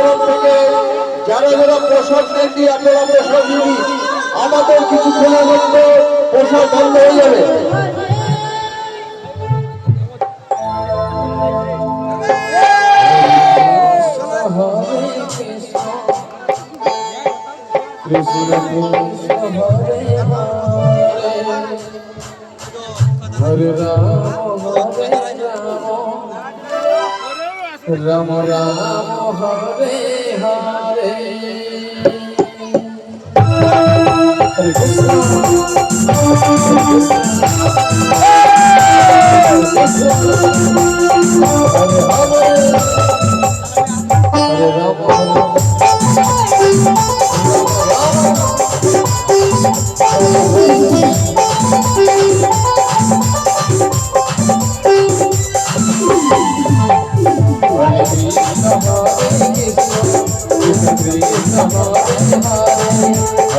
তরফ থেকে যারা যারা প্রসাদ নেননি আপনারা প্রসাদ নিন, আমাদের কিছুক্ষণের মধ্যে প্রসাদ বন্ধ হয়ে যাবে। Krishna Krishna Hare Hare Ram Ram Ram Hare Hare Hare Krishna Hare Hare Hare Ram Krishna Hare Hare